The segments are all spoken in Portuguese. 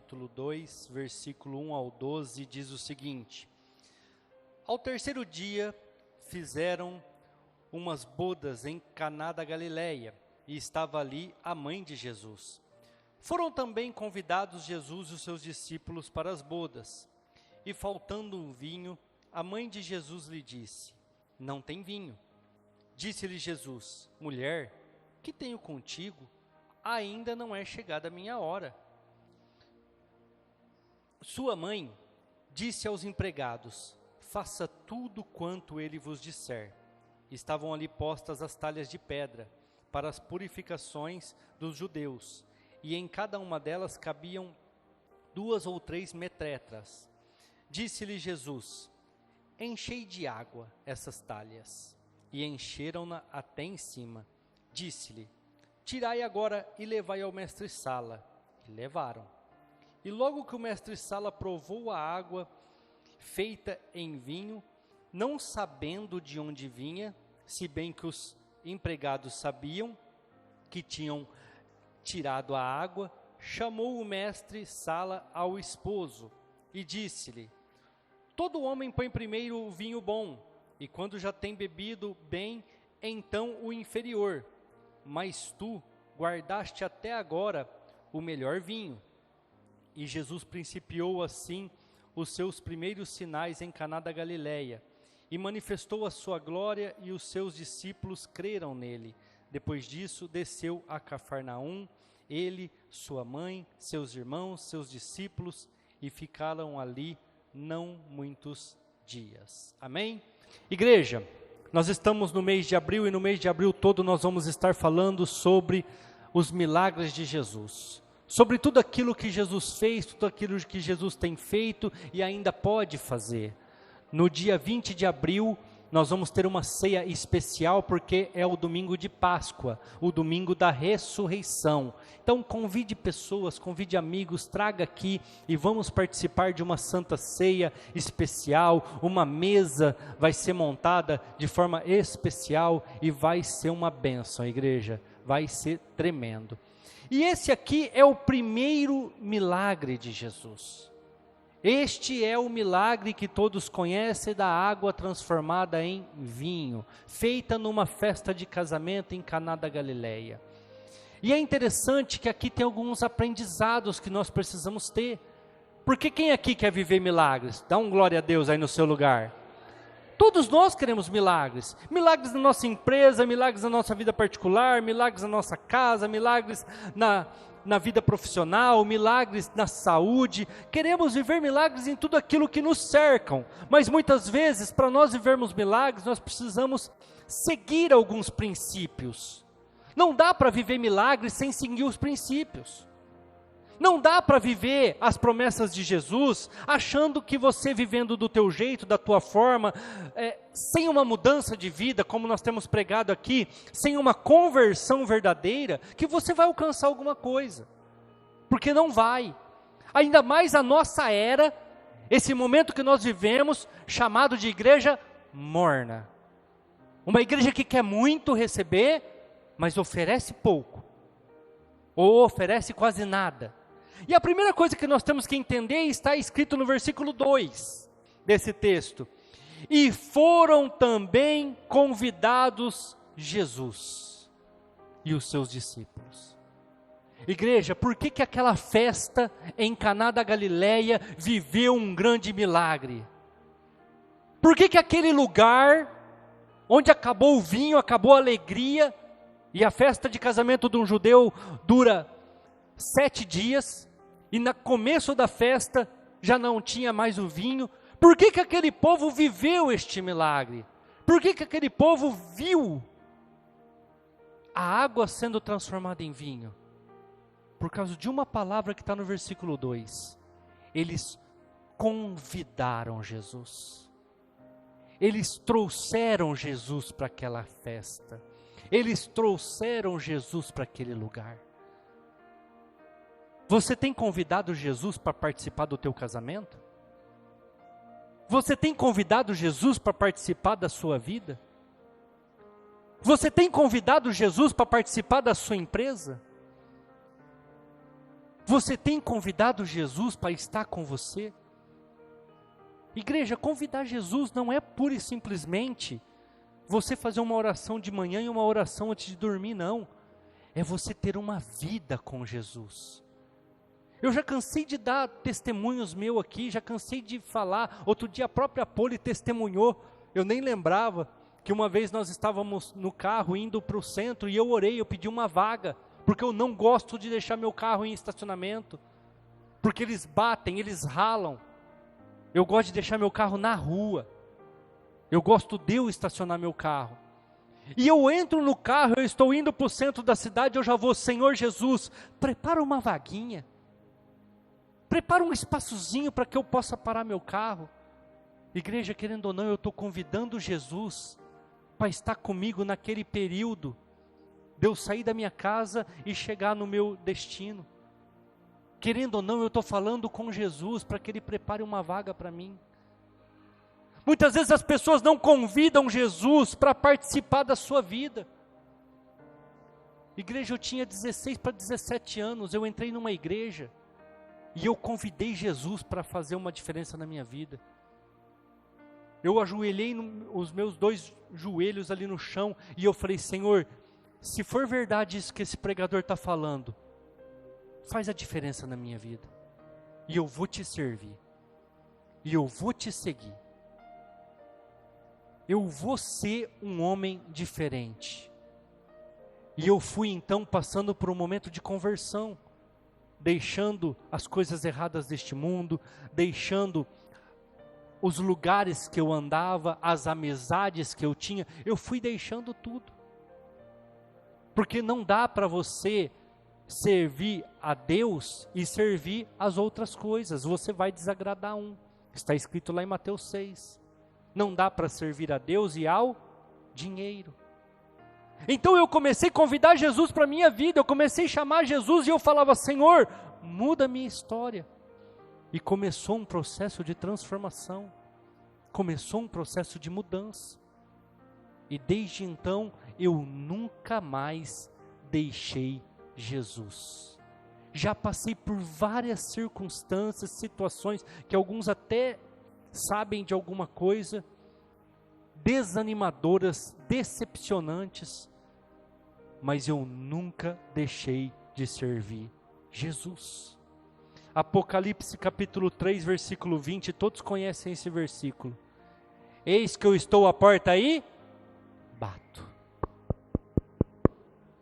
capítulo 2, versículo 1 ao 12, diz o seguinte: Ao terceiro dia fizeram umas bodas em Caná da Galileia, e estava ali a mãe de Jesus. Foram também convidados Jesus e os seus discípulos para as bodas. E faltando um vinho, a mãe de Jesus lhe disse: Não tem vinho. Disse-lhe Jesus: Mulher, que tenho contigo? Ainda não é chegada a minha hora. Sua mãe disse aos empregados: Faça tudo quanto ele vos disser. Estavam ali postas as talhas de pedra para as purificações dos judeus, e em cada uma delas cabiam 2 ou 3 metretras. Disse-lhe Jesus: Enchei de água essas talhas. E encheram-na até em cima. Disse-lhe: Tirai agora e levai ao mestre-sala. E levaram. E logo que o mestre-sala provou a água feita em vinho, não sabendo de onde vinha, se bem que os empregados sabiam que tinham tirado a água, chamou o mestre-sala ao esposo e disse-lhe: Todo homem põe primeiro o vinho bom, e quando já tem bebido bem, então o inferior. Mas tu guardaste até agora o melhor vinho. E Jesus principiou assim os seus primeiros sinais em Caná da Galileia, e manifestou a sua glória, e os seus discípulos creram nele. Depois disso, desceu a Cafarnaum, ele, sua mãe, seus irmãos, seus discípulos, e ficaram ali não muitos dias. Amém? Igreja, nós estamos no mês de abril, e no mês de abril todo nós vamos estar falando sobre os milagres de Jesus. Sobre tudo aquilo que Jesus fez, tudo aquilo que Jesus tem feito e ainda pode fazer. No dia 20 de abril, nós vamos ter uma ceia especial, porque é o domingo de Páscoa, o domingo da ressurreição. Então convide pessoas, convide amigos, traga aqui e vamos participar de uma santa ceia especial. Uma mesa vai ser montada de forma especial e vai ser uma bênção, igreja, vai ser tremendo. E esse aqui é o primeiro milagre de Jesus. Este é o milagre que todos conhecem, da água transformada em vinho, feita numa festa de casamento em Caná da Galileia. E é interessante que aqui tem alguns aprendizados que nós precisamos ter. Porque quem aqui quer viver milagres? Dá um glória a Deus aí no seu lugar. Todos nós queremos milagres. Milagres na nossa empresa, milagres na nossa vida particular, milagres na nossa casa, milagres na vida profissional, milagres na saúde. Queremos viver milagres em tudo aquilo que nos cercam, mas muitas vezes, para nós vivermos milagres, nós precisamos seguir alguns princípios. Não dá para viver milagres sem seguir os princípios. Não dá para viver as promessas de Jesus achando que você vivendo do teu jeito, da tua forma, sem uma mudança de vida, como nós temos pregado aqui, sem uma conversão verdadeira, que você vai alcançar alguma coisa. Porque não vai. Ainda mais a nossa era, esse momento que nós vivemos, chamado de igreja morna. Uma igreja que quer muito receber, mas oferece pouco. Ou oferece quase nada. E a primeira coisa que nós temos que entender está escrito no versículo 2 desse texto. E foram também convidados Jesus e os seus discípulos. Igreja, por que aquela festa em Caná da Galileia viveu um grande milagre? Por que aquele lugar onde acabou o vinho, acabou a alegria, e a festa de casamento de um judeu dura 7 dias, e no começo da festa já não tinha mais o vinho? Por que aquele povo viveu este milagre? Por que aquele povo viu a água sendo transformada em vinho? Por causa de uma palavra que está no versículo 2. Eles convidaram Jesus. Eles trouxeram Jesus para aquela festa. Eles trouxeram Jesus para aquele lugar. Você tem convidado Jesus para participar do teu casamento? Você tem convidado Jesus para participar da sua vida? Você tem convidado Jesus para participar da sua empresa? Você tem convidado Jesus para estar com você? Igreja, convidar Jesus não é pura e simplesmente você fazer uma oração de manhã e uma oração antes de dormir, não. É você ter uma vida com Jesus. Eu já cansei de dar testemunhos meus aqui, já cansei de falar. Outro dia a própria Poli testemunhou, eu nem lembrava, que uma vez nós estávamos no carro indo para o centro e eu orei, eu pedi uma vaga, porque eu não gosto de deixar meu carro em estacionamento, porque eles batem, eles ralam. Eu gosto de deixar meu carro na rua. Eu gosto de eu estacionar meu carro. E eu entro no carro, eu estou indo para o centro da cidade, eu já vou, Senhor Jesus, prepara uma vaguinha. Prepara um espaçozinho para que eu possa parar meu carro. Igreja, querendo ou não, eu estou convidando Jesus para estar comigo naquele período, de eu sair da minha casa e chegar no meu destino. Querendo ou não, eu estou falando com Jesus para que Ele prepare uma vaga para mim. Muitas vezes as pessoas não convidam Jesus para participar da sua vida. Igreja, eu tinha 16 para 17 anos, eu entrei numa igreja, e eu convidei Jesus para fazer uma diferença na minha vida. Eu ajoelhei os meus 2 joelhos ali no chão, e eu falei, Senhor, se for verdade isso que esse pregador está falando, faz a diferença na minha vida, e eu vou te servir, e eu vou te seguir, eu vou ser um homem diferente. E eu fui então passando por um momento de conversão, deixando as coisas erradas deste mundo, deixando os lugares que eu andava, as amizades que eu tinha, eu fui deixando tudo, porque não dá para você servir a Deus e servir as outras coisas, você vai desagradar um, está escrito lá em Mateus 6, não dá para servir a Deus e ao dinheiro. Então eu comecei a convidar Jesus para a minha vida, eu comecei a chamar Jesus e eu falava, Senhor, muda a minha história. E começou um processo de transformação, começou um processo de mudança. E desde então eu nunca mais deixei Jesus. Já passei por várias circunstâncias, situações, que alguns até sabem de alguma coisa, desanimadoras, decepcionantes, mas eu nunca deixei de servir Jesus. Apocalipse capítulo 3, versículo 20, todos conhecem esse versículo. Eis que eu estou à porta aí, bato.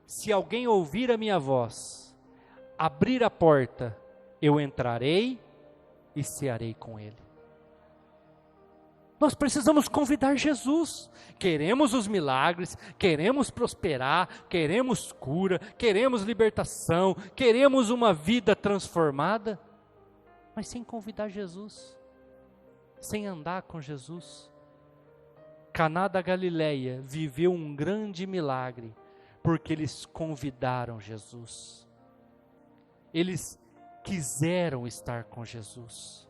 Se alguém ouvir a minha voz, abrir a porta, eu entrarei e cearei com ele. Nós precisamos convidar Jesus. Queremos os milagres, queremos prosperar, queremos cura, queremos libertação, queremos uma vida transformada, mas sem convidar Jesus, sem andar com Jesus. Caná da Galileia viveu um grande milagre, porque eles convidaram Jesus. Eles quiseram estar com Jesus.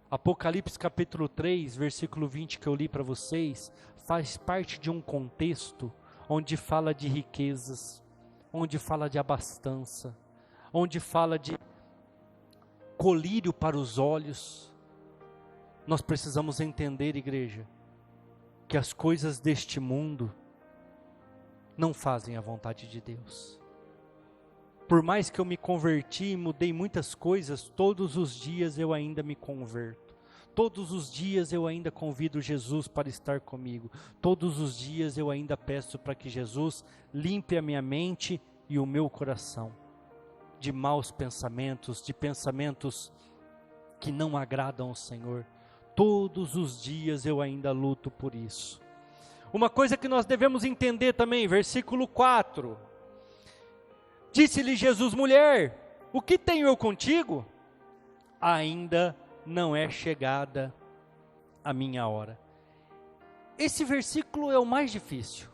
Apocalipse capítulo 3, versículo 20 que eu li para vocês, faz parte de um contexto onde fala de riquezas, onde fala de abastança, onde fala de colírio para os olhos. Nós precisamos entender, igreja, que as coisas deste mundo não fazem a vontade de Deus. Por mais que eu me converti e mudei muitas coisas, todos os dias eu ainda me converto. Todos os dias eu ainda convido Jesus para estar comigo. Todos os dias eu ainda peço para que Jesus limpe a minha mente e o meu coração de maus pensamentos, de pensamentos que não agradam ao Senhor. Todos os dias eu ainda luto por isso. Uma coisa que nós devemos entender também, versículo 4. Disse-lhe Jesus, mulher, o que tenho eu contigo? Ainda não é chegada a minha hora. Esse versículo é o mais difícil,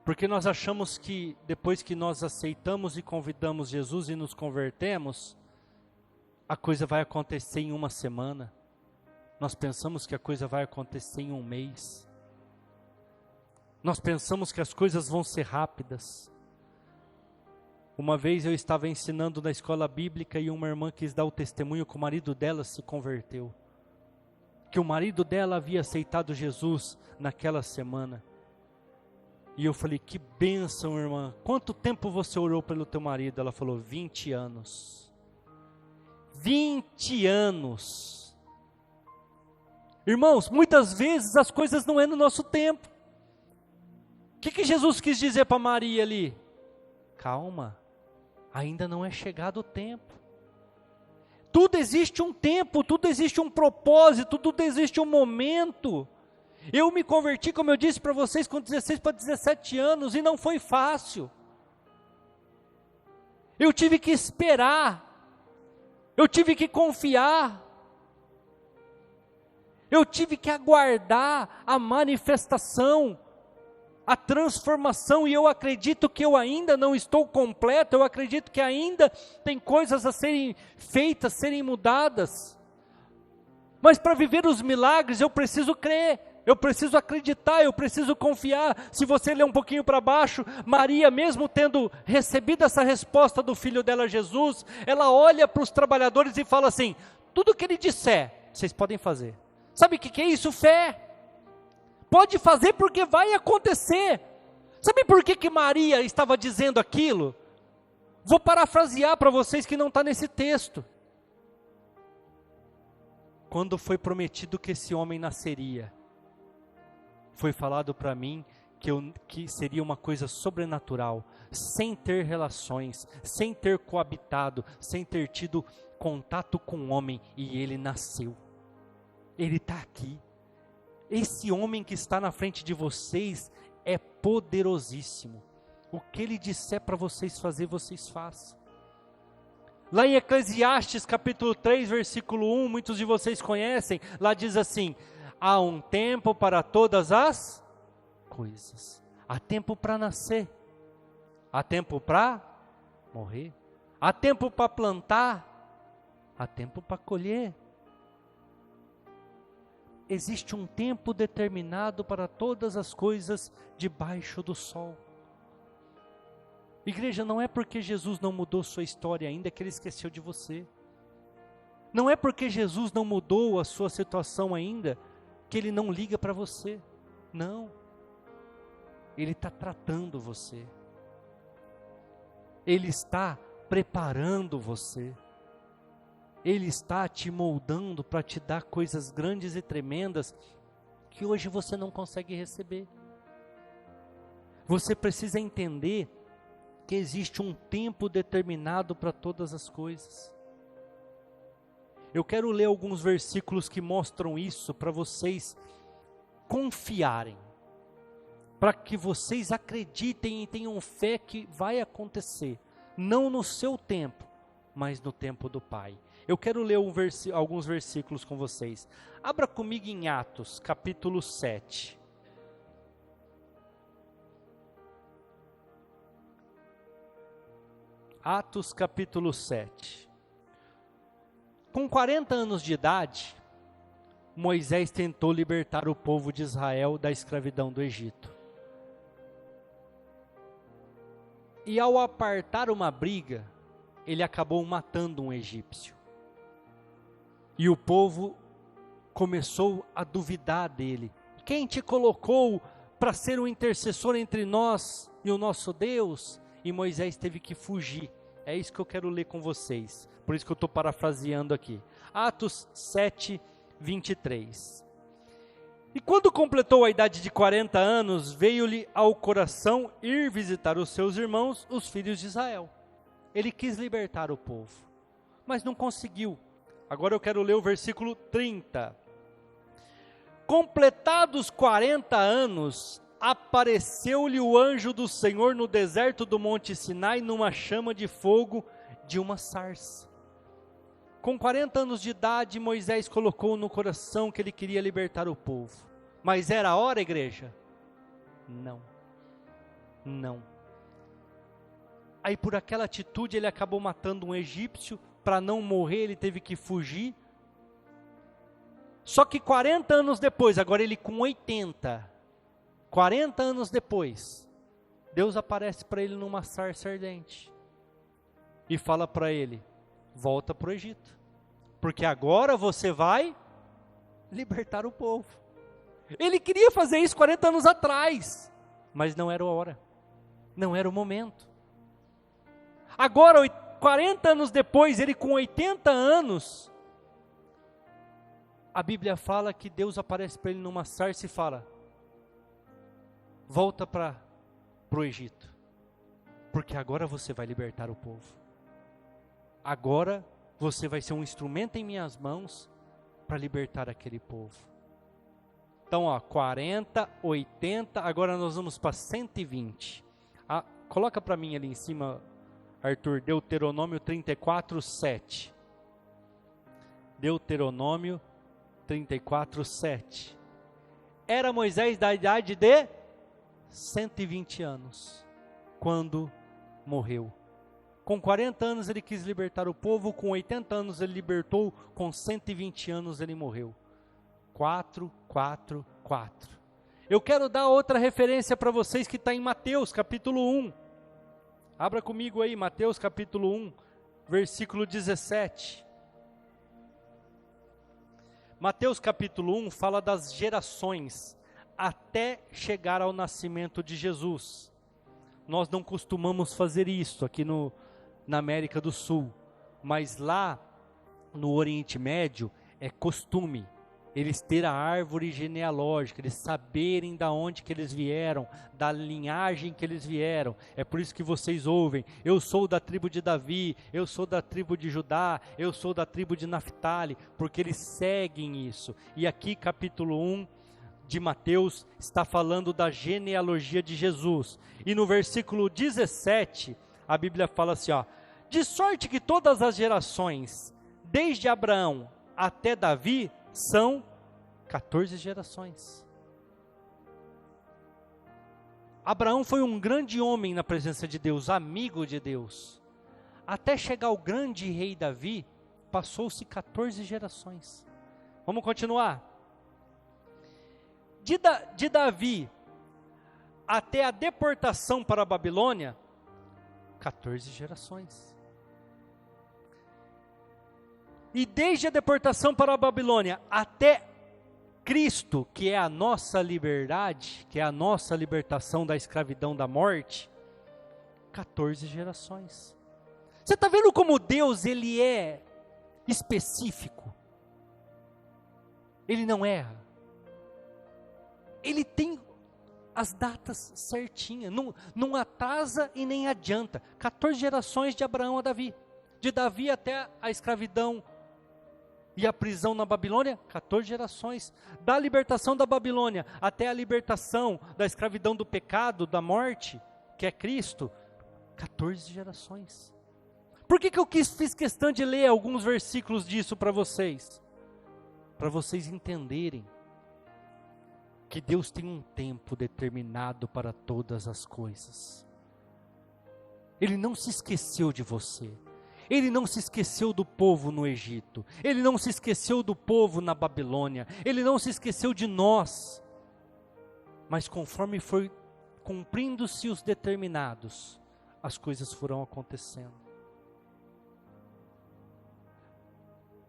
porque nós achamos que depois que nós aceitamos e convidamos Jesus e nos convertemos, a coisa vai acontecer em uma semana. Nós pensamos que a coisa vai acontecer em um mês. Nós pensamos que as coisas vão ser rápidas. Uma vez eu estava ensinando na escola bíblica e uma irmã quis dar o testemunho que o marido dela se converteu. Que o marido dela havia aceitado Jesus naquela semana. E eu falei, que bênção, irmã. Quanto tempo você orou pelo teu marido? Ela falou, 20 anos. 20 anos. Irmãos, muitas vezes as coisas não é no nosso tempo. O que Jesus quis dizer para Maria ali? Calma, ainda não é chegado o tempo. Tudo existe um tempo, tudo existe um propósito, tudo existe um momento. Eu me converti, como eu disse para vocês, com 16 para 17 anos e não foi fácil. Eu tive que esperar, eu tive que confiar, eu tive que aguardar a manifestação, a transformação, e eu acredito que eu ainda não estou completo, eu acredito que ainda tem coisas a serem feitas, serem mudadas. Mas para viver os milagres eu preciso crer, eu preciso acreditar, eu preciso confiar. Se você ler um pouquinho para baixo, Maria, mesmo tendo recebido essa resposta do filho dela Jesus, ela olha para os trabalhadores e fala assim, tudo que ele disser, vocês podem fazer. Sabe o que é isso? Fé. Pode fazer porque vai acontecer. Sabe por que Maria estava dizendo aquilo? Vou parafrasear para vocês que não está nesse texto. Quando foi prometido que esse homem nasceria, foi falado para mim que seria uma coisa sobrenatural, sem ter relações, sem ter coabitado, sem ter tido contato com o homem, e ele nasceu. Ele está aqui. Esse homem que está na frente de vocês é poderosíssimo. O que ele disser para vocês fazer, vocês façam. Lá em Eclesiastes capítulo 3, versículo 1, muitos de vocês conhecem, lá diz assim, há um tempo para todas as coisas. Há tempo para nascer, há tempo para morrer, há tempo para plantar, há tempo para colher. Existe um tempo determinado para todas as coisas debaixo do sol. Igreja, não é porque Jesus não mudou sua história ainda que ele esqueceu de você. Não é porque Jesus não mudou a sua situação ainda que ele não liga para você. Não. Ele está tratando você. Ele está preparando você. Ele está te moldando para te dar coisas grandes e tremendas que hoje você não consegue receber. Você precisa entender que existe um tempo determinado para todas as coisas. Eu quero ler alguns versículos que mostram isso para vocês confiarem, para que vocês acreditem e tenham fé que vai acontecer, não no seu tempo, mas no tempo do Pai. Eu quero ler alguns versículos com vocês. Abra comigo em Atos, capítulo 7. Atos, capítulo 7. Com 40 anos de idade, Moisés tentou libertar o povo de Israel da escravidão do Egito. E ao apartar uma briga, ele acabou matando um egípcio. E o povo começou a duvidar dele. Quem te colocou para ser um intercessor entre nós e o nosso Deus? E Moisés teve que fugir. É isso que eu quero ler com vocês. Por isso que eu estou parafraseando aqui. Atos 7, 23. E quando completou a idade de 40 anos, veio-lhe ao coração ir visitar os seus irmãos, os filhos de Israel. Ele quis libertar o povo, mas não conseguiu. Agora eu quero ler o versículo 30. Completados 40 anos, apareceu-lhe o anjo do Senhor no deserto do Monte Sinai, numa chama de fogo de uma sarça. Com 40 anos de idade, Moisés colocou no coração que ele queria libertar o povo. Mas era a hora, igreja? Não. Não. Aí por aquela atitude ele acabou matando um egípcio. Para não morrer ele teve que fugir. Só que 40 anos depois, agora ele com 80, 40 anos depois, Deus aparece para ele numa sarça ardente. e fala para ele: volta para o Egito, porque agora você vai libertar o povo. Ele queria fazer isso 40 anos atrás, mas não era a hora, não era o momento. Agora, 40 anos depois, ele com 80 anos, a Bíblia fala que Deus aparece para ele numa sarça e fala: volta para o Egito, porque agora você vai libertar o povo. Agora você vai ser um instrumento em minhas mãos para libertar aquele povo. Então, 40, 80, agora nós vamos para 120. Coloca para mim ali em cima, Arthur, Deuteronômio 34, 7. Deuteronômio 34, 7. Era Moisés da idade de 120 anos, quando morreu. Com 40 anos ele quis libertar o povo, com 80 anos ele libertou, com 120 anos ele morreu. 4, 4, 4. Eu quero dar outra referência para vocês que está em Mateus capítulo 1. Abra comigo aí, Mateus capítulo 1, versículo 17. Mateus capítulo 1 fala das gerações até chegar ao nascimento de Jesus. Nós não costumamos fazer isso aqui na América do Sul, mas lá no Oriente Médio é costume eles terem a árvore genealógica, eles saberem da onde que eles vieram, da linhagem que eles vieram. É por isso que vocês ouvem: eu sou da tribo de Davi, eu sou da tribo de Judá, eu sou da tribo de Naftali, porque eles seguem isso. E aqui capítulo 1 de Mateus está falando da genealogia de Jesus. E no versículo 17, a Bíblia fala assim, de sorte que todas as gerações, desde Abraão até Davi, são 14 gerações. Abraão foi um grande homem na presença de Deus, amigo de Deus. Até chegar o grande rei Davi, passou-se 14 gerações. Vamos continuar. De Davi até a deportação para a Babilônia, 14 gerações. E desde a deportação para a Babilônia até Cristo, que é a nossa liberdade, que é a nossa libertação da escravidão da morte, 14 gerações. Você está vendo como Deus, ele é específico? Ele não erra. Ele tem as datas certinhas, não atrasa e nem adianta. 14 gerações de Abraão a Davi, de Davi até a escravidão e a prisão na Babilônia, 14 gerações. Da libertação da Babilônia até a libertação da escravidão do pecado, da morte, que é Cristo, 14 gerações. Por que eu fiz questão de ler alguns versículos disso para vocês? Para vocês entenderem que Deus tem um tempo determinado para todas as coisas. Ele não se esqueceu de você. Ele não se esqueceu do povo no Egito. Ele não se esqueceu do povo na Babilônia. Ele não se esqueceu de nós. Mas conforme foi cumprindo-se os determinados, as coisas foram acontecendo.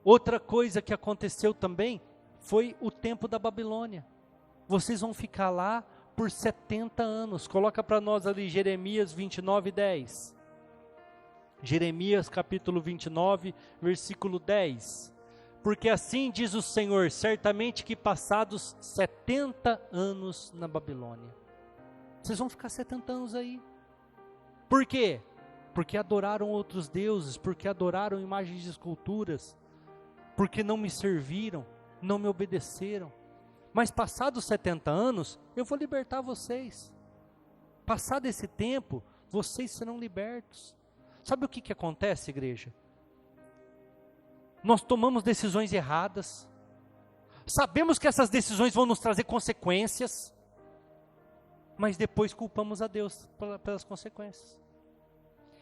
Outra coisa que aconteceu também foi o tempo da Babilônia. Vocês vão ficar lá por 70 anos. Coloca para nós ali Jeremias 29, 10. Jeremias capítulo 29, versículo 10. Porque assim diz o Senhor, certamente que passados 70 anos na Babilônia. Vocês vão ficar 70 anos aí. Por quê? Porque adoraram outros deuses, porque adoraram imagens de esculturas, porque não me serviram, não me obedeceram. Mas passados 70 anos, eu vou libertar vocês. Passado esse tempo, vocês serão libertos. Sabe o que acontece, igreja? Nós tomamos decisões erradas, sabemos que essas decisões vão nos trazer consequências, mas depois culpamos a Deus pelas consequências.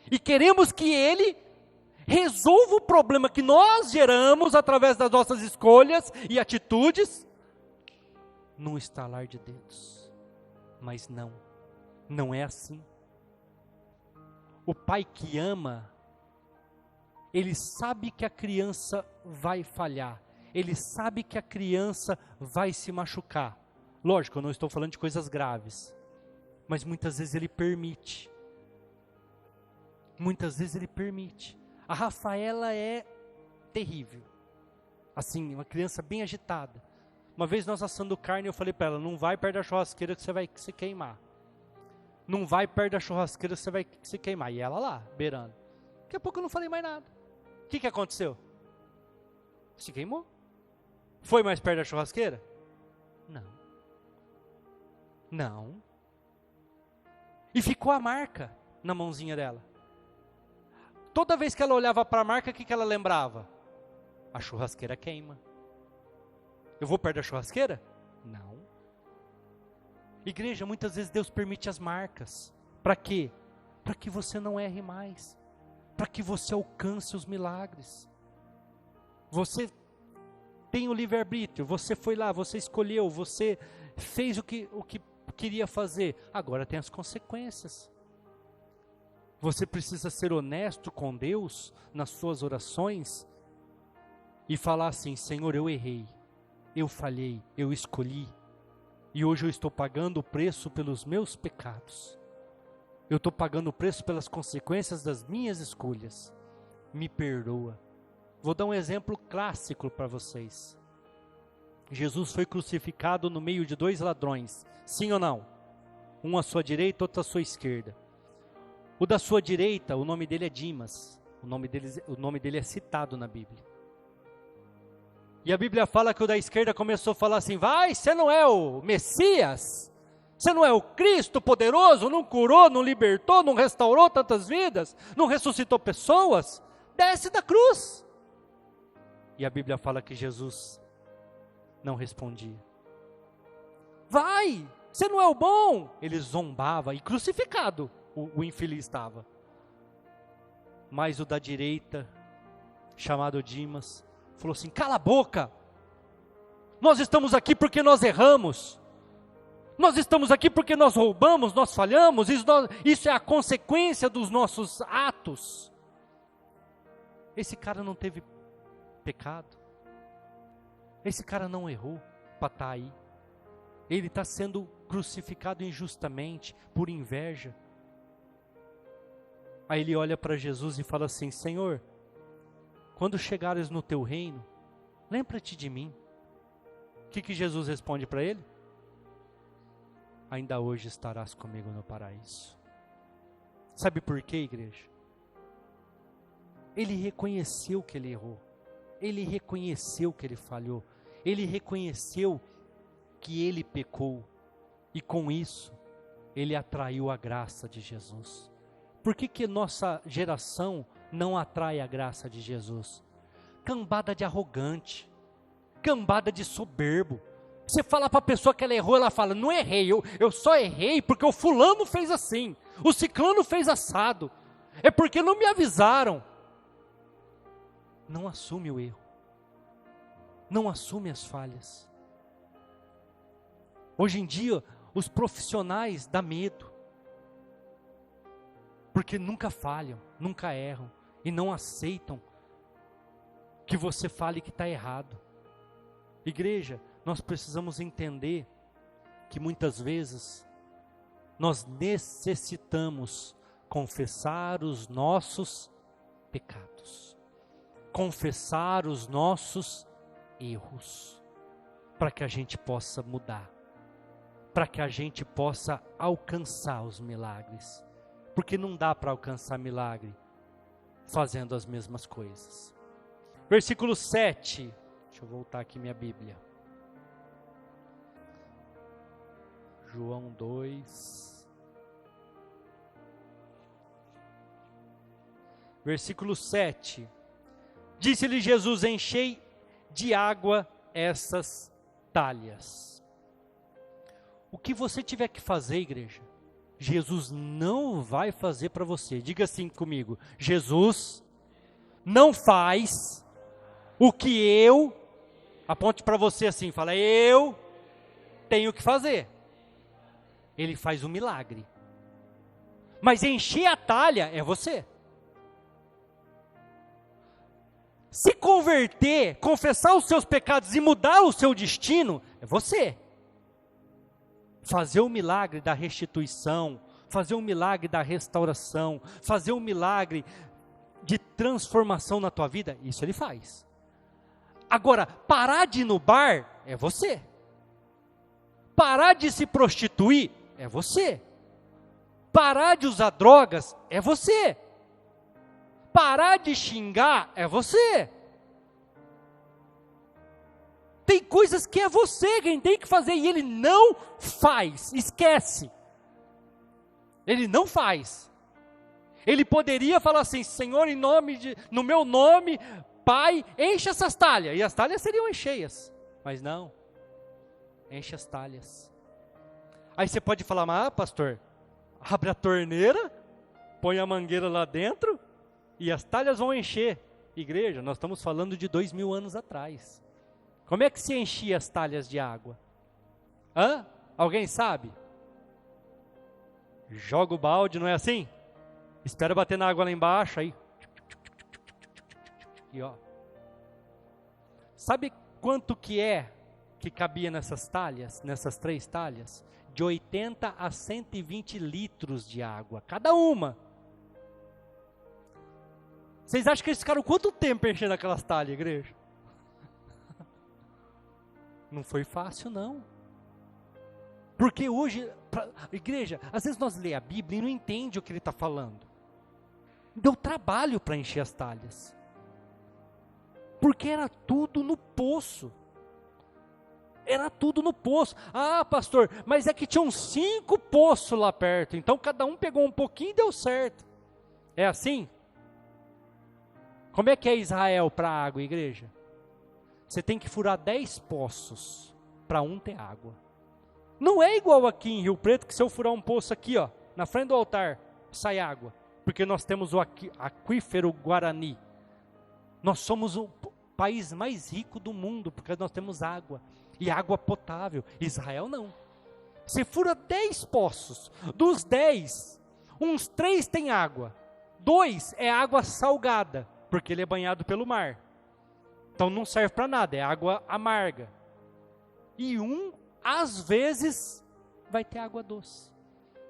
E queremos que Ele resolva o problema que nós geramos através das nossas escolhas e atitudes, num estalar de dedos. Mas não é assim. O pai que ama ele sabe que a criança vai falhar, ele sabe que a criança vai se machucar. Lógico, eu não estou falando de coisas graves, mas muitas vezes ele permite. Muitas vezes ele permite. A Rafaela é terrível, assim, uma criança bem agitada. Uma vez nós assando carne, eu falei para ela, não vai perto da churrasqueira que você vai se queimar. Não vai perto da churrasqueira que você vai se queimar. E ela lá, beirando. Daqui a pouco eu não falei mais nada. O que aconteceu? Se queimou. Foi mais perto da churrasqueira? Não. E ficou a marca na mãozinha dela. Toda vez que ela olhava para a marca, o que ela lembrava? A churrasqueira queima. Eu vou perto da churrasqueira? Não. Igreja, muitas vezes Deus permite as marcas. Para quê? Para que você não erre mais. Para que você alcance os milagres. Você tem o livre-arbítrio, você foi lá, você escolheu, você fez o que queria fazer. Agora tem as consequências. Você precisa ser honesto com Deus nas suas orações e falar assim, Senhor, eu errei, eu falhei, eu escolhi e hoje eu estou pagando o preço pelos meus pecados. Eu estou pagando o preço pelas consequências das minhas escolhas. Me perdoa. Vou dar um exemplo clássico para vocês. Jesus foi crucificado no meio de 2 ladrões. Sim ou não? Um à sua direita, outro à sua esquerda. O da sua direita, o nome dele é Dimas. O nome dele é citado na Bíblia. E a Bíblia fala que o da esquerda começou a falar assim, vai, você não é o Messias? Você não é o Cristo poderoso? Não curou, não libertou, não restaurou tantas vidas? Não ressuscitou pessoas? Desce da cruz. E a Bíblia fala que Jesus não respondia. Vai, você não é o bom. Ele zombava e crucificado o infeliz estava. Mas o da direita, chamado Dimas, falou assim, cala a boca. Nós estamos aqui porque nós erramos. Nós estamos aqui porque nós roubamos, nós falhamos. Isso é a consequência dos nossos atos. Esse cara não teve pecado. Esse cara não errou para estar aí. Ele está sendo crucificado injustamente, por inveja. Aí ele olha para Jesus e fala assim, Senhor, quando chegares no teu reino, lembra-te de mim. O que Jesus responde para ele? Ainda hoje estarás comigo no paraíso. Sabe por quê, igreja? Ele reconheceu que ele errou. Ele reconheceu que ele falhou. Ele reconheceu que ele pecou. E com isso, ele atraiu a graça de Jesus. Por que nossa geração não atrai a graça de Jesus? Cambada de arrogante. Cambada de soberbo. Você fala para a pessoa que ela errou, ela fala, não errei, eu só errei porque o fulano fez assim, o ciclano fez assado, é porque não me avisaram. Não assume o erro, não assume as falhas. Hoje em dia, os profissionais dão medo, porque nunca falham, nunca erram, e não aceitam que você fale que está errado. Igreja, nós precisamos entender que muitas vezes nós necessitamos confessar os nossos pecados, confessar os nossos erros, para que a gente possa mudar, para que a gente possa alcançar os milagres, porque não dá para alcançar milagre fazendo as mesmas coisas. Versículo 7, deixa eu voltar aqui minha Bíblia. João 2, versículo 7, disse-lhe Jesus, enchei de água essas talhas. O que você tiver que fazer, igreja, Jesus não vai fazer para você. Diga assim comigo, Jesus não faz o que eu, aponte para você assim, fala, eu tenho que fazer. Ele faz um milagre. Mas encher a talha é você. Se converter, confessar os seus pecados e mudar o seu destino, é você. Fazer o milagre da restituição, fazer o milagre da restauração, fazer o milagre de transformação na tua vida, isso ele faz. Agora, parar de ir no bar, é você. Parar de se prostituir, é você. Parar de usar drogas, é você. Parar de xingar, é você. Tem coisas que é você quem tem que fazer e ele não faz, esquece. Ele não faz. Ele poderia falar assim: Senhor, no meu nome, Pai, enche essas talhas. E as talhas seriam cheias. Mas não, enche as talhas. Aí você pode falar: mas pastor, abre a torneira, põe a mangueira lá dentro e as talhas vão encher. Igreja, nós estamos falando de 2000 anos atrás. Como é que se enchia as talhas de água? Alguém sabe? Joga o balde, não é assim? Espera bater na água lá embaixo, aí. E ó. Sabe quanto que cabia nessas talhas, nessas 3 talhas? De 80 a 120 litros de água, cada uma. Vocês acham que eles ficaram quanto tempo enchendo aquelas talhas, igreja? Não foi fácil, não. Porque hoje, igreja, às vezes nós lemos a Bíblia e não entende o que ele está falando. Deu trabalho para encher as talhas. Porque era tudo no poço. Era tudo no poço. Ah, pastor, mas é que tinham 5 poços lá perto. Então cada um pegou um pouquinho e deu certo. É assim? Como é que é Israel para a água, igreja? Você tem que furar 10 poços para um ter água. Não é igual aqui em Rio Preto, que se eu furar um poço aqui, ó, na frente do altar, sai água. Porque nós temos o aquífero Guarani. Nós somos o país mais rico do mundo, porque nós temos água. E água potável. Israel não. Você fura 10 poços. Dos 10, uns 3 tem água. 2 é água salgada, porque ele é banhado pelo mar. Então não serve para nada, é água amarga. E às vezes, vai ter água doce.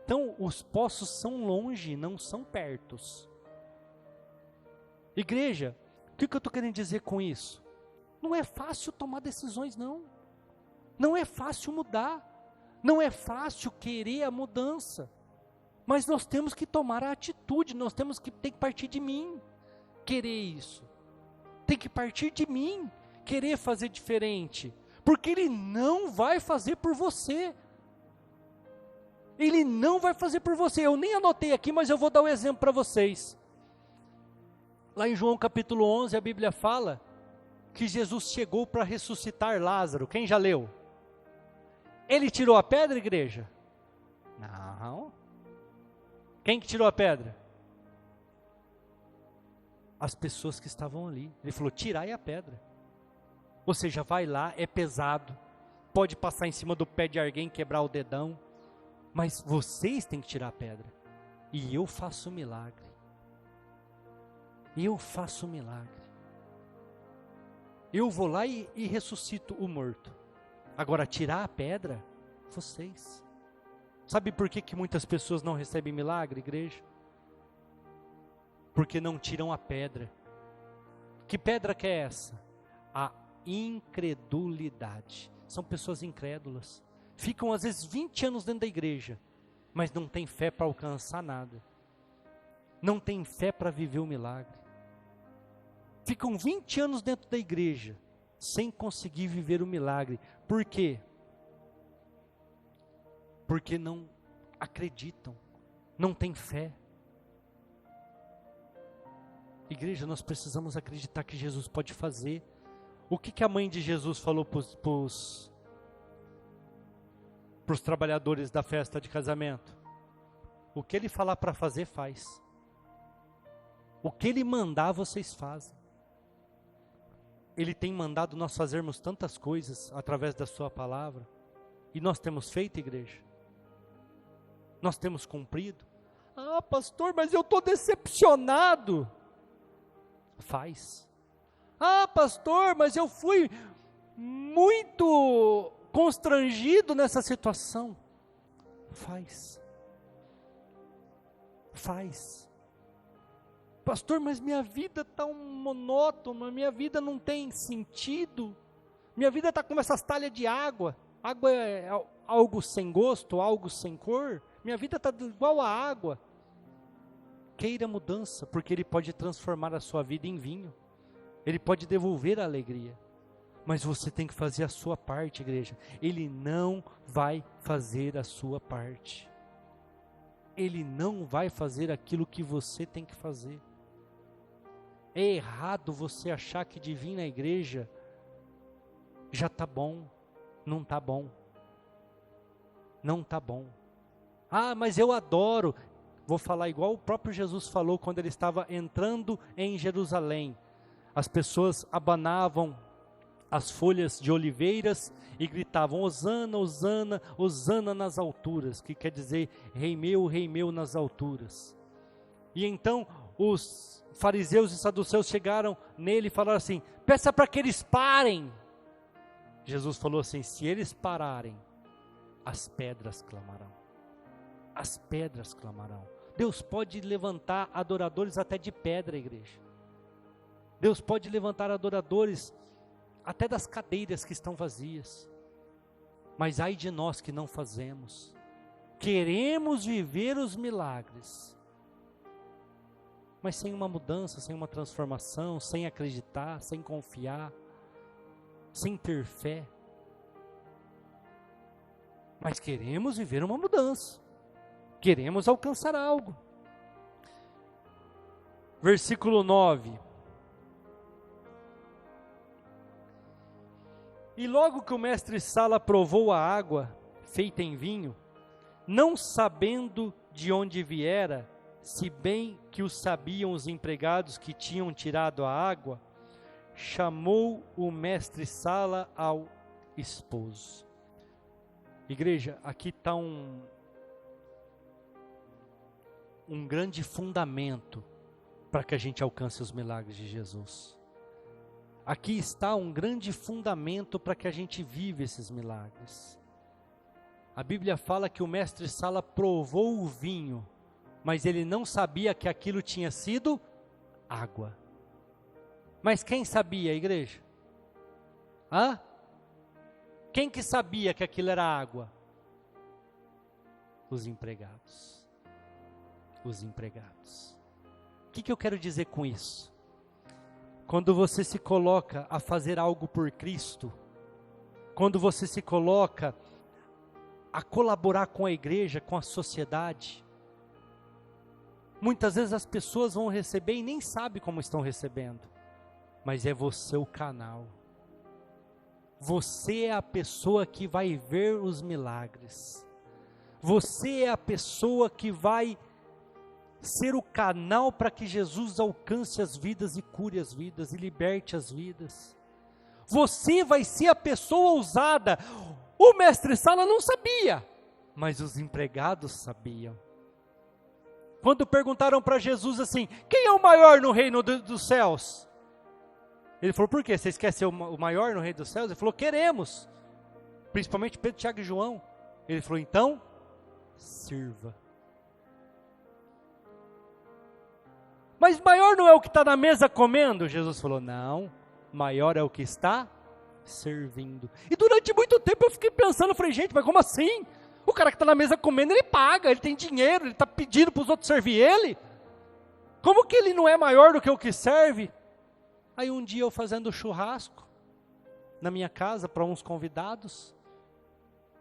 Então, os poços são longe, não são pertos. Igreja, o que eu estou querendo dizer com isso? Não é fácil tomar decisões, não. Não é fácil mudar. Não é fácil querer a mudança. Mas nós temos que tomar a atitude, tem que partir de mim, querer isso. Tem que partir de mim, querer fazer diferente. Porque Ele não vai fazer por você. Ele não vai fazer por você. Eu nem anotei aqui, mas eu vou dar um exemplo para vocês. Lá em João capítulo 11, a Bíblia fala que Jesus chegou para ressuscitar Lázaro. Quem já leu? Ele tirou a pedra, igreja? Não. Quem que tirou a pedra? As pessoas que estavam ali. Ele falou: tirai a pedra. Ou seja, vai lá, é pesado, pode passar em cima do pé de alguém, quebrar o dedão, mas vocês têm que tirar a pedra. E eu faço o milagre. Eu faço o milagre. Eu vou lá e ressuscito o morto. Agora, tirar a pedra, vocês. Sabe por que muitas pessoas não recebem milagre, igreja? Porque não tiram a pedra. Que pedra que é essa? A incredulidade. São pessoas incrédulas. Ficam às vezes 20 anos dentro da igreja, mas não tem fé para alcançar nada. Não tem fé para viver o milagre. Ficam 20 anos dentro da igreja, sem conseguir viver o milagre. Por quê? Porque não acreditam, não têm fé. Igreja, nós precisamos acreditar que Jesus pode fazer. O que a mãe de Jesus falou para os trabalhadores da festa de casamento? O que ele falar para fazer, faz. O que ele mandar, vocês fazem. Ele tem mandado nós fazermos tantas coisas através da sua palavra. E nós temos feito, igreja? Nós temos cumprido? Ah, pastor, mas eu estou decepcionado. Faz. Ah, pastor, mas eu fui muito constrangido nessa situação. Faz. Pastor, mas minha vida está monótona, minha vida não tem sentido. Minha vida está como essas talhas de água. Água é algo sem gosto, algo sem cor. Minha vida está igual a água. Queira mudança, porque Ele pode transformar a sua vida em vinho. Ele pode devolver a alegria. Mas você tem que fazer a sua parte, igreja. Ele não vai fazer a sua parte. Ele não vai fazer aquilo que você tem que fazer. É errado você achar que de vir na igreja já está bom. Não está bom. Não está bom. Ah, mas eu adoro. Vou falar igual o próprio Jesus falou quando ele estava entrando em Jerusalém. As pessoas abanavam as folhas de oliveiras e gritavam: Hosana, Hosana, Hosana nas alturas, que quer dizer Rei meu nas alturas. E então os fariseus e saduceus chegaram nele e falaram assim: peça para que eles parem. Jesus falou assim: se eles pararem, as pedras clamarão. As pedras clamarão. Deus pode levantar adoradores até de pedra, igreja. Deus pode levantar adoradores até das cadeiras que estão vazias. Mas ai de nós que não fazemos. Queremos viver os milagres, mas sem uma mudança, sem uma transformação, sem acreditar, sem confiar, sem ter fé. Mas queremos viver uma mudança. Queremos alcançar algo. Versículo 9. E logo que o mestre-sala provou a água feita em vinho, não sabendo de onde viera, se bem que o sabiam os empregados que tinham tirado a água, chamou o mestre-sala ao esposo. Igreja, aqui está um grande fundamento para que a gente alcance os milagres de Jesus. Aqui está um grande fundamento para que a gente viva esses milagres. A Bíblia fala que o mestre-sala provou o vinho, mas ele não sabia que aquilo tinha sido água. Mas quem sabia, igreja? Hã? Quem que sabia que aquilo era água? Os empregados. Os empregados. O que eu quero dizer com isso? Quando você se coloca a fazer algo por Cristo, quando você se coloca a colaborar com a igreja, com a sociedade, muitas vezes as pessoas vão receber e nem sabem como estão recebendo, mas é você o canal. Você é a pessoa que vai ver os milagres. Você é a pessoa que vai ser o canal para que Jesus alcance as vidas e cure as vidas e liberte as vidas. Você vai ser a pessoa ousada. O mestre-sala não sabia, mas os empregados sabiam. Quando perguntaram para Jesus assim: quem é o maior no reino dos céus? Ele falou: por quê? Vocês querem ser o maior no reino dos céus? Ele falou: queremos. Principalmente Pedro, Tiago e João. Ele falou: então, sirva. Mas maior não é o que está na mesa comendo? Jesus falou: não, maior é o que está servindo. E durante muito tempo eu fiquei pensando, falei: gente, mas como assim? O cara que está na mesa comendo, ele paga, ele tem dinheiro, ele está pedindo para os outros servir ele? Como que ele não é maior do que o que serve? Aí um dia eu fazendo churrasco na minha casa para uns convidados,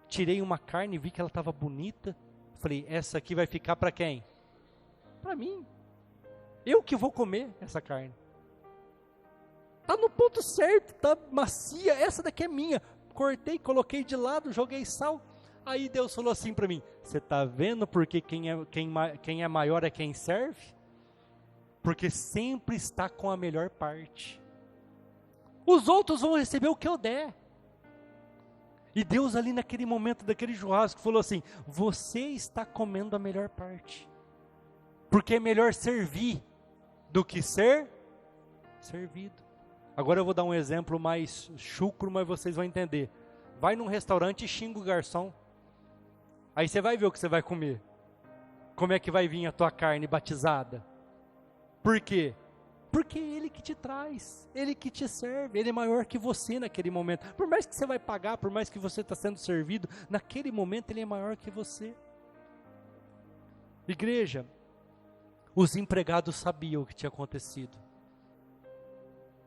tirei uma carne, vi que ela estava bonita, falei: essa aqui vai ficar para quem? Para mim. Eu que vou comer essa carne. Está no ponto certo, está macia, essa daqui é minha. Cortei, coloquei de lado, joguei sal. Aí Deus falou assim para mim: você está vendo porque quem é maior é quem serve? Porque sempre está com a melhor parte. Os outros vão receber o que eu der. E Deus ali naquele momento, daquele churrasco, falou assim: você está comendo a melhor parte. Porque é melhor servir do que ser servido. Agora eu vou dar um exemplo mais chucro, mas vocês vão entender. Vai num restaurante e xinga o garçom. Aí você vai ver o que você vai comer. Como é que vai vir a tua carne batizada? Por quê? Porque é Ele que te traz, Ele que te serve, Ele é maior que você naquele momento. Por mais que você vai pagar, por mais que você está sendo servido, naquele momento Ele é maior que você. Igreja, os empregados sabiam o que tinha acontecido.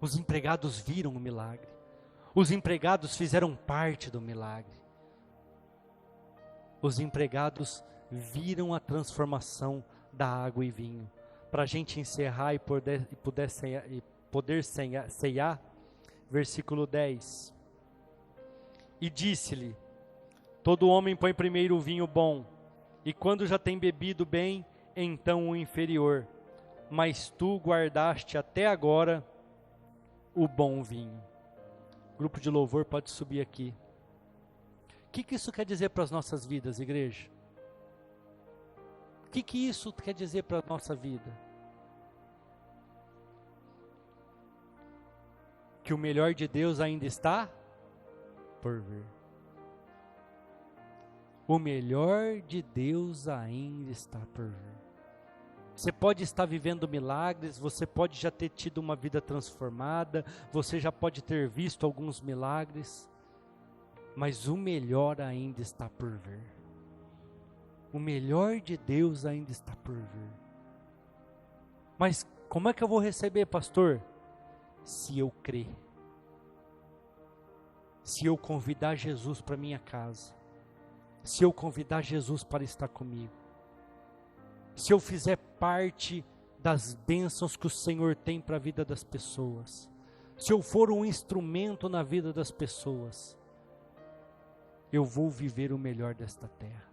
Os empregados viram o milagre. Os empregados fizeram parte do milagre. Os empregados viram a transformação da água e vinho. Para a gente encerrar e poder ceiar, versículo 10. E disse-lhe: todo homem põe primeiro o vinho bom, e quando já tem bebido bem, então o inferior. Mas tu guardaste até agora o bom vinho. Grupo de louvor pode subir aqui. O que isso quer dizer para as nossas vidas, igreja? O que isso quer dizer para a nossa vida? Que o melhor de Deus ainda está por vir. O melhor de Deus ainda está por vir. Você pode estar vivendo milagres, você pode já ter tido uma vida transformada, você já pode ter visto alguns milagres, mas o melhor ainda está por vir. O melhor de Deus ainda está por vir. Mas como é que eu vou receber, pastor? Se eu crer. Se eu convidar Jesus para minha casa. Se eu convidar Jesus para estar comigo. Se eu fizer parte das bênçãos que o Senhor tem para a vida das pessoas. Se eu for um instrumento na vida das pessoas. Eu vou viver o melhor desta terra.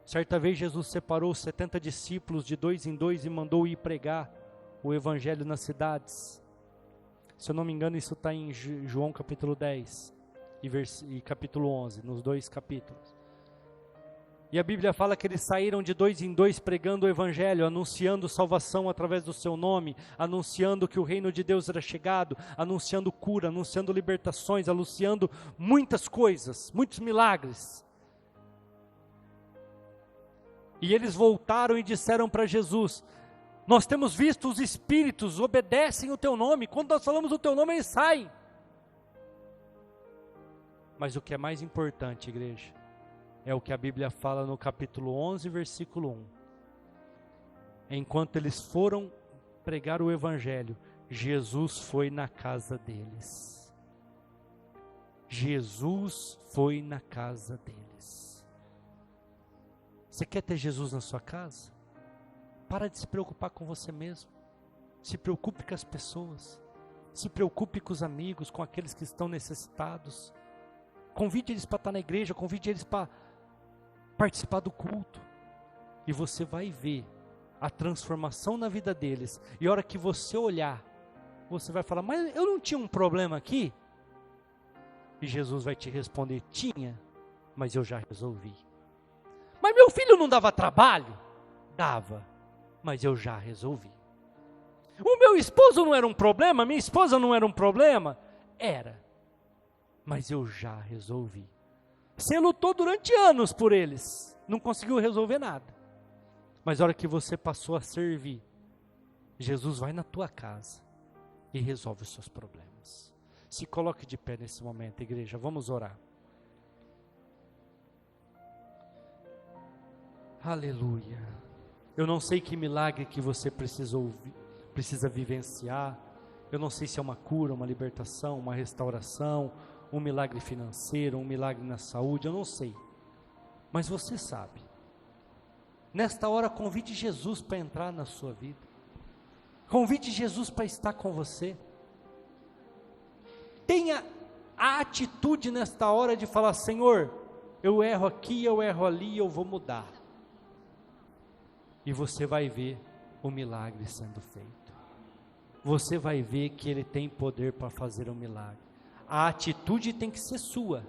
Certa vez Jesus separou os 70 discípulos de 2 em 2 e mandou ir pregar o evangelho nas cidades. Se eu não me engano, isso está em João capítulo 10 e capítulo 11, nos 2 capítulos. E a Bíblia fala que eles saíram de 2 em 2 pregando o evangelho, anunciando salvação através do seu nome, anunciando que o reino de Deus era chegado, anunciando cura, anunciando libertações, anunciando muitas coisas, muitos milagres. E eles voltaram e disseram para Jesus: nós temos visto os espíritos obedecem o teu nome, quando nós falamos o teu nome eles saem. Mas o que é mais importante, igreja, é o que a Bíblia fala no capítulo 11, versículo 1. Enquanto eles foram pregar o evangelho, Jesus foi na casa deles. Jesus foi na casa deles. Você quer ter Jesus na sua casa? Para de se preocupar com você mesmo. Se preocupe com as pessoas. Se preocupe com os amigos, com aqueles que estão necessitados. Convide eles para estar na igreja, convide eles para participar do culto. E você vai ver a transformação na vida deles. E a hora que você olhar, você vai falar: mas eu não tinha um problema aqui? E Jesus vai te responder: tinha, mas eu já resolvi. Mas meu filho não dava trabalho? Dava, mas eu já resolvi. O meu esposo não era um problema? Minha esposa não era um problema? Era, mas eu já resolvi. Você lutou durante anos por eles, não conseguiu resolver nada. Mas a hora que você passou a servir, Jesus vai na tua casa e resolve os seus problemas. Se coloque de pé nesse momento, igreja, vamos orar. Aleluia. Eu não sei que milagre que você precisa vivenciar. Eu não sei se é uma cura, uma libertação, uma restauração, um milagre financeiro, um milagre na saúde, eu não sei. Mas você sabe. Nesta hora, convide Jesus para entrar na sua vida. Convide Jesus para estar com você. Tenha a atitude nesta hora de falar: Senhor, eu erro aqui, eu erro ali, eu vou mudar. E você vai ver o milagre sendo feito. Você vai ver que Ele tem poder para fazer um milagre. A atitude tem que ser sua.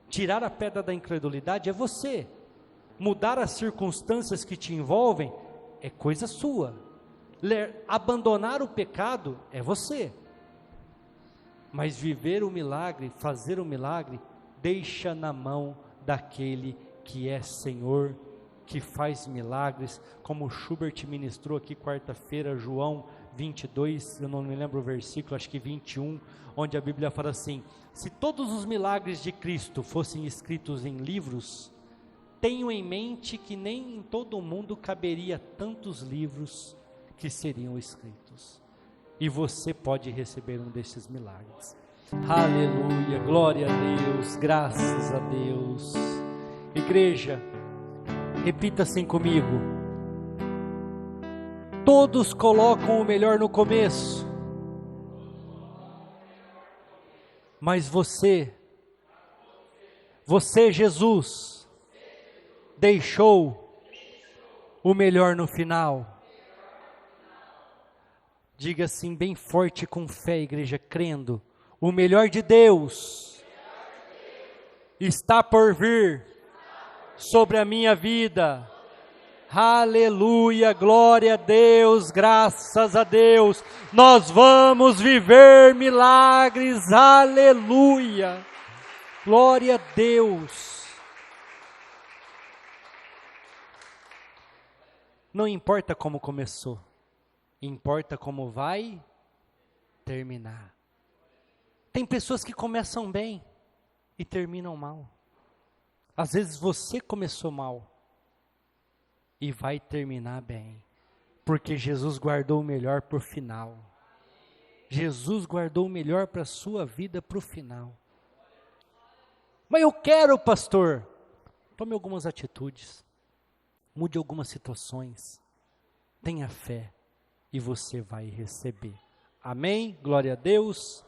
Tirar a pedra da incredulidade é você. Mudar as circunstâncias que te envolvem é coisa sua. Abandonar o pecado é você. Mas viver o milagre, fazer o milagre, deixa na mão daquele que é Senhor, que faz milagres, como Schubert ministrou aqui quarta-feira, João 22, eu não me lembro o versículo, acho que 21, onde a Bíblia fala assim: se todos os milagres de Cristo fossem escritos em livros, tenho em mente que nem em todo o mundo caberia tantos livros que seriam escritos. E você pode receber um desses milagres. Aleluia, glória a Deus, graças a Deus. Igreja, repita assim comigo: todos colocam o melhor no começo, mas você, Jesus, deixou o melhor no final. Diga assim bem forte com fé, igreja, crendo: o melhor de Deus está por vir sobre a minha vida. Aleluia, glória a Deus, graças a Deus. Nós vamos viver milagres, aleluia, glória a Deus. Não importa como começou, importa como vai terminar. Tem pessoas que começam bem e terminam mal. Às vezes você começou mal e vai terminar bem, porque Jesus guardou o melhor para o final. Jesus guardou o melhor para a sua vida para o final. Mas eu quero, pastor. Tome algumas atitudes, mude algumas situações, tenha fé e você vai receber. Amém? Glória a Deus.